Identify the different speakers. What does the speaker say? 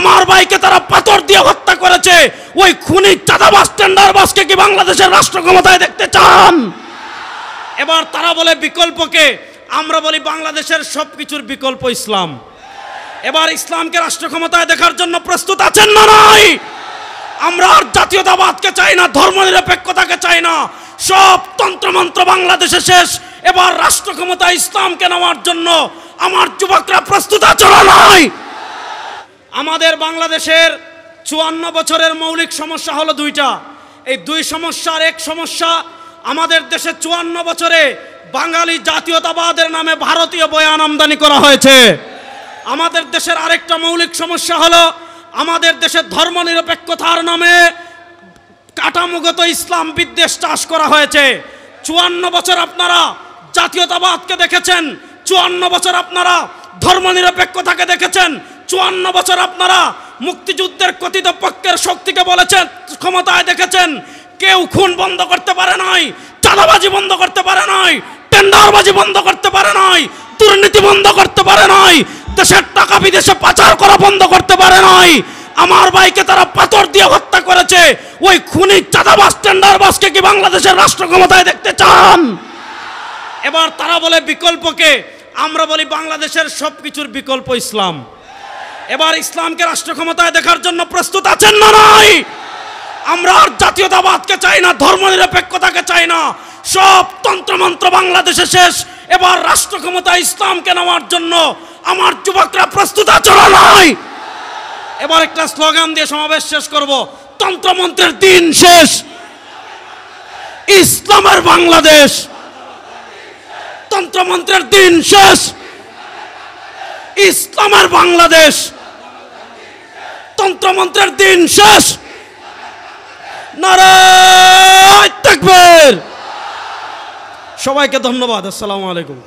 Speaker 1: আমার ভাইকে তারা পাথর দিয়ে হত্যা করেছে। ওই খুনি চাঁদাবাজ টেন্ডারবাজকে কি বাংলাদেশের রাষ্ট্র ক্ষমতায় দেখতে চান? এবার তারা বলে বিকল্পকে, আমরা বলি বাংলাদেশের সবকিছুর বিকল্প ইসলাম। এবার ইসলামকে রাষ্ট্র ক্ষমতায় দেখার জন্য প্রস্তুত আছেন না নাই? আমরা আর জাতীয়তাবাদকে চাই না, ধর্মনিরপেক্ষতাকে চাই না, সব তন্ত্রমন্ত্র বাংলাদেশে শেষ। এবার রাষ্ট্র ক্ষমতায় ইসলামকে নেওয়ার জন্য আমার যুবকরা প্রস্তুত আছে না নাই? আমাদের বাংলাদেশের 54 বছরের মৌলিক সমস্যা হলো দুইটা। এই দুই সমস্যার এক সমস্যা, আমাদের দেশে 54 বছরে বাঙালি জাতীয়তাবাদের নামে ভারতীয় বয়ান আমদানি করা হয়েছে। আমাদের দেশের আরেকটা মৌলিক সমস্যা হলো আমাদের দেশে ধর্মনিরপেক্ষতার নামে কাঠামোগত ইসলাম বিদ্বেষ চাষ করা হয়েছে। 54 বছর আপনারা জাতীয়তাবাদকে দেখেছেন, 54 বছর আপনারা ধর্মনিরপেক্ষতাকে দেখেছেন, 54 বছর আপনারা মুক্তিযুদ্ধের কথিত পক্ষের শক্তিকে বলেছেন ক্ষমতায় দেখেছেন। কেউ খুন বন্ধ করতে পারে নাই, চাঁদাবাজি বন্ধ করতে পারে নাই, টেন্ডারবাজি বন্ধ করতে পারে নাই, দুর্নীতি বন্ধ করতে পারে নাই, দেশের টাকা বিদেশে পাচার করা বন্ধ করতে পারে নাই। আমার ভাইকে তারা পাথর দিয়ে হত্যা করেছে। ওই খুনি চাঁদাবাজ টেন্ডারবাজকে কি বাংলাদেশের রাষ্ট্র ক্ষমতায় দেখতে চান? এবার তারা বলে বিকল্পকে, আমরা বলি বাংলাদেশের সবকিছুর বিকল্প ইসলাম। এবার ইসলামকে রাষ্ট্র ক্ষমতায় দেখার জন্য প্রস্তুত আছেন না নাই? আমরা আর জাতীয়তাবাদকে চাই না, ধর্মনিরপেক্ষতাকে চাই না, সব তন্ত্রমন্ত্র বাংলাদেশে শেষ। এবার রাষ্ট্র ক্ষমতায় ইসলামকে নেওয়ার জন্য আমার যুবকরা প্রস্তুত আছে না নাই? এবার একটা স্লোগান দিয়ে সমাবেশ শেষ করব, তন্ত্রমন্ত্রের দিন শেষ, ইসলামের বাংলাদেশ। তন্ত্রমন্ত্রের দিন শেষ, ইসলামের বাংলাদেশ। তন্ত্রমন্ত্রের দিন শেষ। নারায়ে তাকবীর। সবাইকে ধন্যবাদ। আসসালামু আলাইকুম।